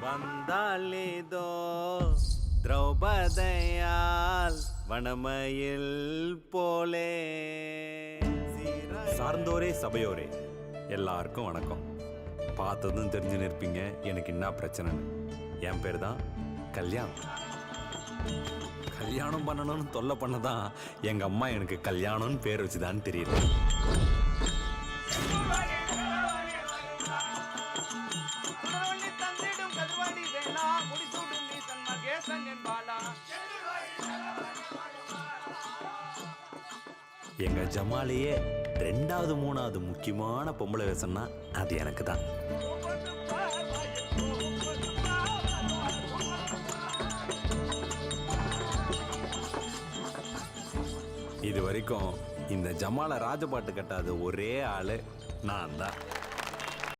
வந்தாலேதோ திரௌபதையால் வனமயில் போலே. சார்ந்தோரே சபையோரே எல்லாருக்கும் வணக்கம். பார்த்ததும் தெரிஞ்சு நிற்பீங்க எனக்கு என்ன பிரச்சனைன்னு. என் பேர் தான் கல்யாணம். கல்யாணம் பண்ணணும்னு தொல்லை பண்ணதான் எங்கள் அம்மா எனக்கு கல்யாணம்னு பேர் வச்சுதான்னு தெரியல. எங்க ஜமாலையே 2வது 3வது முக்கியமான பொம்பளை வேஷம்னா அது எனக்கு தான். இது வரைக்கும் இந்த ஜமாலை ராஜபாட்டு கட்டாத ஒரே ஆளு நான் தான்.